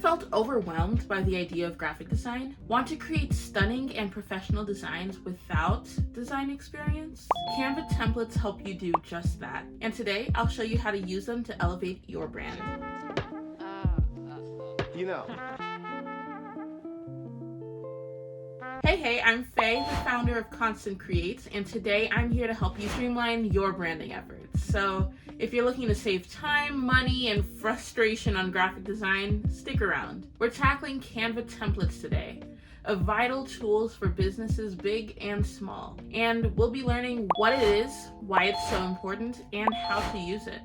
felt overwhelmed by the idea of graphic design? Want to create stunning and professional designs without design experience? Canva templates help you do just that. And today, I'll show you how to use them to elevate your brand. Hey, I'm Faye, the founder of Constant Creates, and today I'm here to help you streamline your branding efforts. So if you're looking to save time, money, and frustration on graphic design, stick around. We're tackling Canva templates today, a vital tools for businesses big and small. And we'll be learning what it is, why it's so important, and how to use it.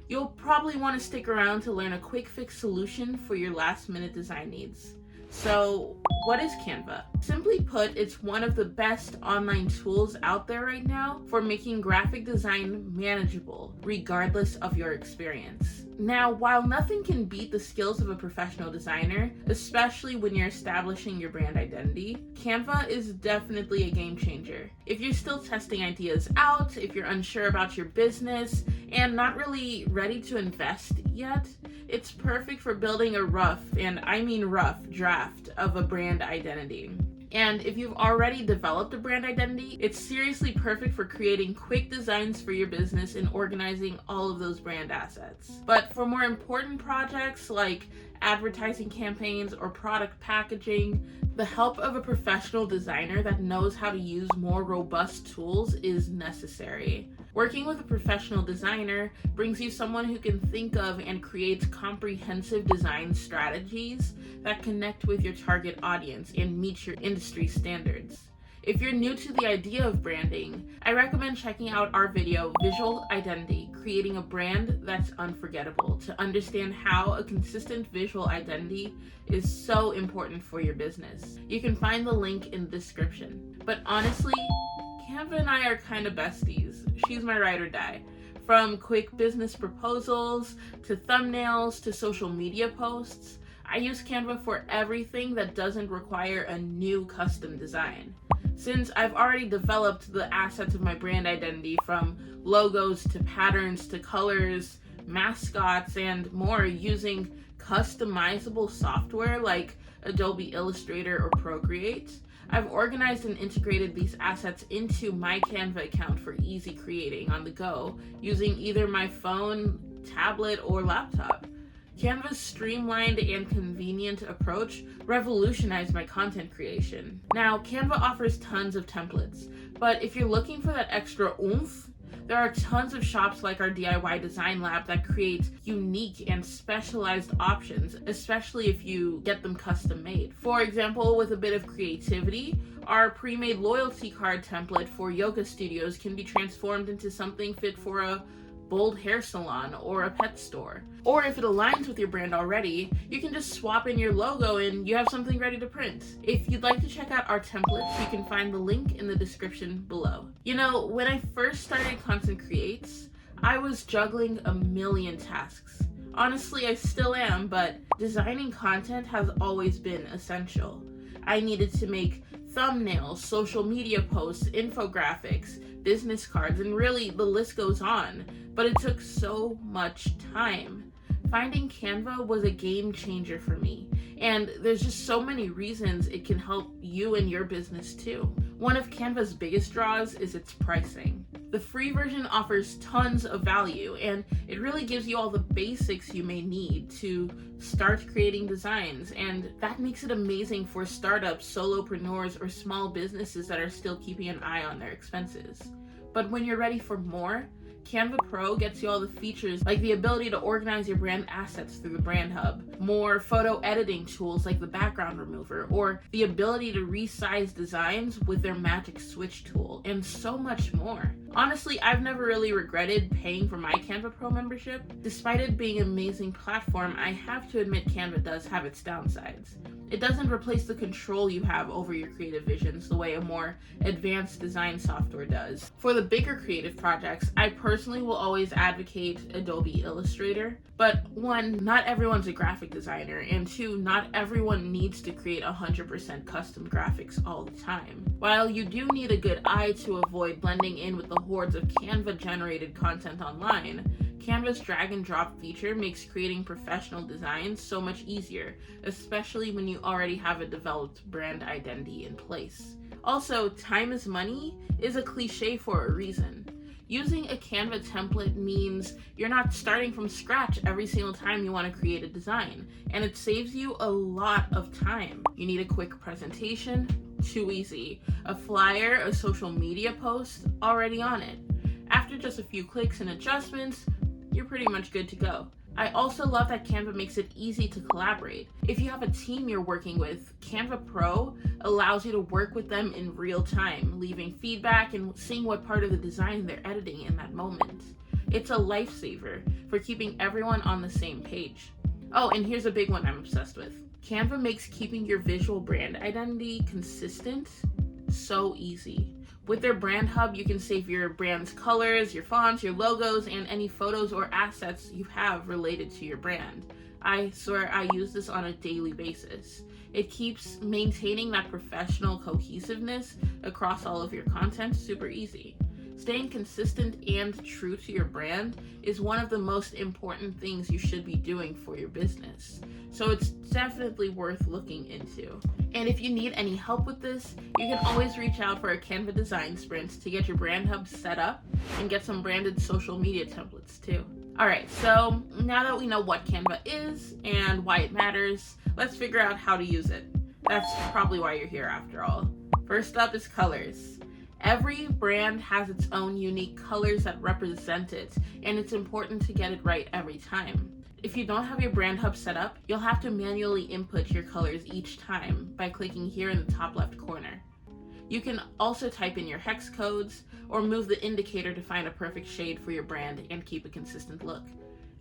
You'll probably want to stick around to learn a quick fix solution for your last-minute design needs. So what is Canva? Simply put, it's one of the best online tools out there right now for making graphic design manageable, regardless of your experience. Now, while nothing can beat the skills of a professional designer, especially when you're establishing your brand identity, Canva is definitely a game changer. If you're still testing ideas out, if you're unsure about your business, and not really ready to invest yet, it's perfect for building a rough, and I mean rough, draft of a brand identity. And if you've already developed a brand identity, it's seriously perfect for creating quick designs for your business and organizing all of those brand assets. But for more important projects like advertising campaigns or product packaging, the help of a professional designer that knows how to use more robust tools is necessary. Working with a professional designer brings you someone who can think of and create comprehensive design strategies that connect with your target audience and meet your industry standards. If you're new to the idea of branding, I recommend checking out our video, Visual Identity, Creating a Brand That's Unforgettable, to understand how a consistent visual identity is so important for your business. You can find the link in the description. But honestly, Canva and I are kind of besties. She's my ride or die. From quick business proposals, to thumbnails, to social media posts, I use Canva for everything that doesn't require a new custom design. Since I've already developed the assets of my brand identity, from logos to patterns to colors, mascots, and more, using customizable software like Adobe Illustrator or Procreate, I've organized and integrated these assets into my Canva account for easy creating on the go using either my phone, tablet, or laptop. Canva's streamlined and convenient approach revolutionized my content creation. Now, Canva offers tons of templates, but if you're looking for that extra oomph, there are tons of shops like our DIY Design Lab that create unique and specialized options, especially if you get them custom made. For example, with a bit of creativity, our pre-made loyalty card template for yoga studios can be transformed into something fit for a bold hair salon or a pet store. Or if it aligns with your brand already, you can just swap in your logo and you have something ready to print. If you'd like to check out our templates, you can find the link in the description below. You know, when I first started Constant Creates, I was juggling a million tasks. Honestly, I still am, but designing content has always been essential. I needed to make thumbnails, social media posts, infographics, business cards, and really the list goes on. But it took so much time. Finding Canva was a game changer for me, and there's just so many reasons it can help you and your business too. One of Canva's biggest draws is its pricing. The free version offers tons of value, and it really gives you all the basics you may need to start creating designs, and that makes it amazing for startups, solopreneurs, or small businesses that are still keeping an eye on their expenses. But when you're ready for more, Canva Pro gets you all the features like the ability to organize your brand assets through the Brand Hub, more photo editing tools like the background remover, or the ability to resize designs with their magic switch tool, and so much more. Honestly, I've never really regretted paying for my Canva Pro membership. Despite it being an amazing platform, I have to admit Canva does have its downsides. It doesn't replace the control you have over your creative visions the way a more advanced design software does. For the bigger creative projects, I personally will always advocate Adobe Illustrator. But one, not everyone's a graphic designer, and two, not everyone needs to create 100% custom graphics all the time. While you do need a good eye to avoid blending in with the hordes of Canva-generated content online, Canva's drag and drop feature makes creating professional designs so much easier, especially when you already have a developed brand identity in place. Also, time is money is a cliche for a reason. Using a Canva template means you're not starting from scratch every single time you want to create a design, and it saves you a lot of time. You need a quick presentation? Too easy. A flyer, a social media post? Already on it. After just a few clicks and adjustments, you're pretty much good to go. I also love that Canva makes it easy to collaborate. If you have a team you're working with, Canva Pro allows you to work with them in real time, leaving feedback and seeing what part of the design they're editing in that moment. It's a lifesaver for keeping everyone on the same page. Oh, and here's a big one I'm obsessed with. Canva makes keeping your visual brand identity consistent so easy. With their brand hub, you can save your brand's colors, your fonts, your logos, and any photos or assets you have related to your brand. I swear I use this on a daily basis. It keeps maintaining that professional cohesiveness across all of your content super easy. Staying consistent and true to your brand is one of the most important things you should be doing for your business. So it's definitely worth looking into. And if you need any help with this, you can always reach out for a Canva design sprint to get your brand hub set up and get some branded social media templates too. Alright, so now that we know what Canva is and why it matters, let's figure out how to use it. That's probably why you're here after all. First up is colors. Every brand has its own unique colors that represent it, and it's important to get it right every time. If you don't have your brand hub set up, you'll have to manually input your colors each time by clicking here in the top left corner. You can also type in your hex codes or move the indicator to find a perfect shade for your brand and keep a consistent look.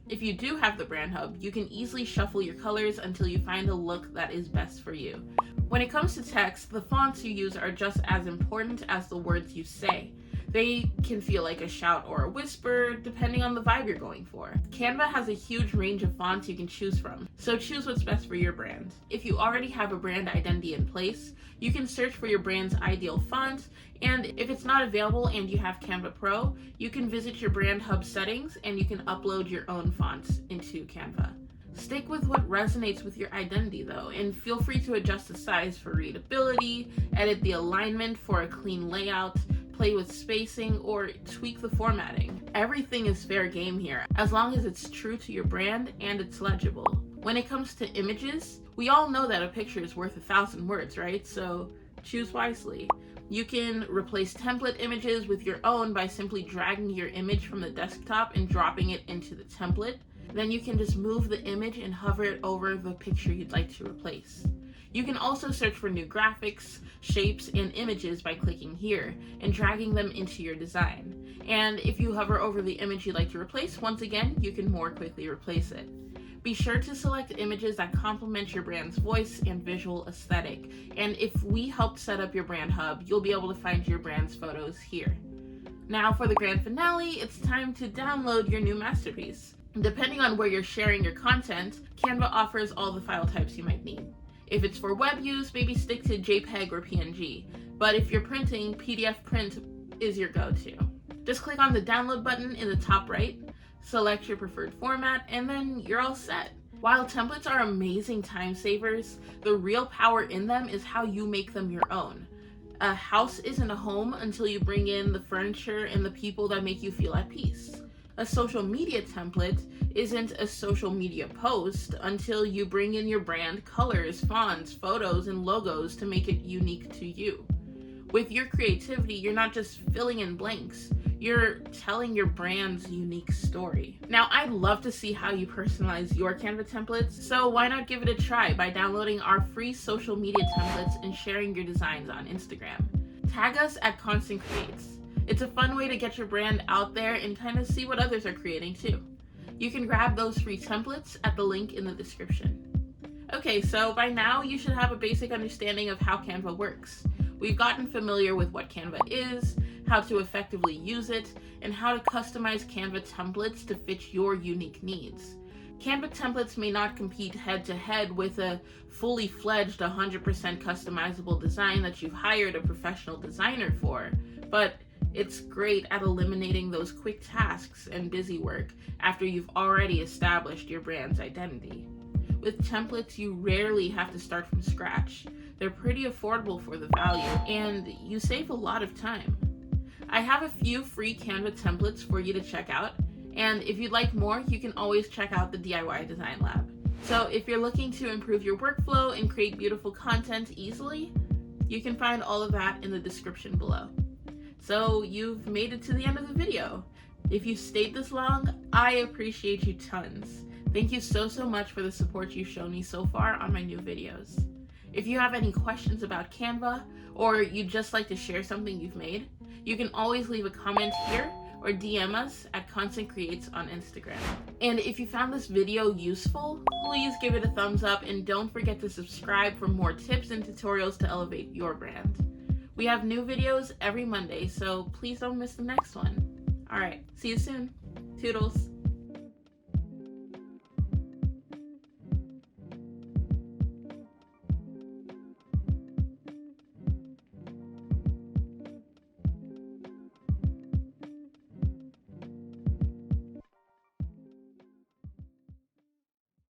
If you do have the brand hub, you can easily shuffle your colors until you find a look that is best for you. When it comes to text, the fonts you use are just as important as the words you say. They can feel like a shout or a whisper, depending on the vibe you're going for. Canva has a huge range of fonts you can choose from, so choose what's best for your brand. If you already have a brand identity in place, you can search for your brand's ideal font, and if it's not available and you have Canva Pro, you can visit your brand hub settings and you can upload your own fonts into Canva. Stick with what resonates with your identity though, and feel free to adjust the size for readability, edit the alignment for a clean layout, play with spacing, or tweak the formatting. Everything is fair game here, as long as it's true to your brand and it's legible. When it comes to images, we all know that a picture is worth 1,000 words, right? So choose wisely. You can replace template images with your own by simply dragging your image from the desktop and dropping it into the template. Then you can just move the image and hover it over the picture you'd like to replace. You can also search for new graphics, shapes, and images by clicking here and dragging them into your design. And if you hover over the image you'd like to replace, once again, you can more quickly replace it. Be sure to select images that complement your brand's voice and visual aesthetic. And if we helped set up your brand hub, you'll be able to find your brand's photos here. Now for the grand finale, it's time to download your new masterpiece. Depending on where you're sharing your content, Canva offers all the file types you might need. If it's for web use, maybe stick to JPEG or PNG. But if you're printing, PDF print is your go-to. Just click on the download button in the top right, select your preferred format, and then you're all set. While templates are amazing time savers, the real power in them is how you make them your own. A house isn't a home until you bring in the furniture and the people that make you feel at peace. A social media template isn't a social media post until you bring in your brand colors, fonts, photos, and logos to make it unique to you. With your creativity, you're not just filling in blanks, you're telling your brand's unique story. Now, I'd love to see how you personalize your Canva templates, so why not give it a try by downloading our free social media templates and sharing your designs on Instagram. Tag us at Constant Creates. It's a fun way to get your brand out there and kind of see what others are creating too. You can grab those free templates at the link in the description. Okay, so by now you should have a basic understanding of how Canva works. We've gotten familiar with what Canva is, how to effectively use it, and how to customize Canva templates to fit your unique needs. Canva templates may not compete head-to-head with a fully fledged 100% customizable design that you've hired a professional designer for, but It's great at eliminating those quick tasks and busy work after you've already established your brand's identity. With templates, you rarely have to start from scratch. They're pretty affordable for the value, and you save a lot of time. I have a few free Canva templates for you to check out, and if you'd like more, you can always check out the DIY Design Lab. So if you're looking to improve your workflow and create beautiful content easily, you can find all of that in the description below. So you've made it to the end of the video. If you stayed this long, I appreciate you tons. Thank you so much for the support you've shown me so far on my new videos. If you have any questions about Canva, or you'd just like to share something you've made, you can always leave a comment here or DM us at Constant Creates on Instagram. And if you found this video useful, please give it a thumbs up and don't forget to subscribe for more tips and tutorials to elevate your brand. We have new videos every Monday, so please don't miss the next one. All right, see you soon. Toodles.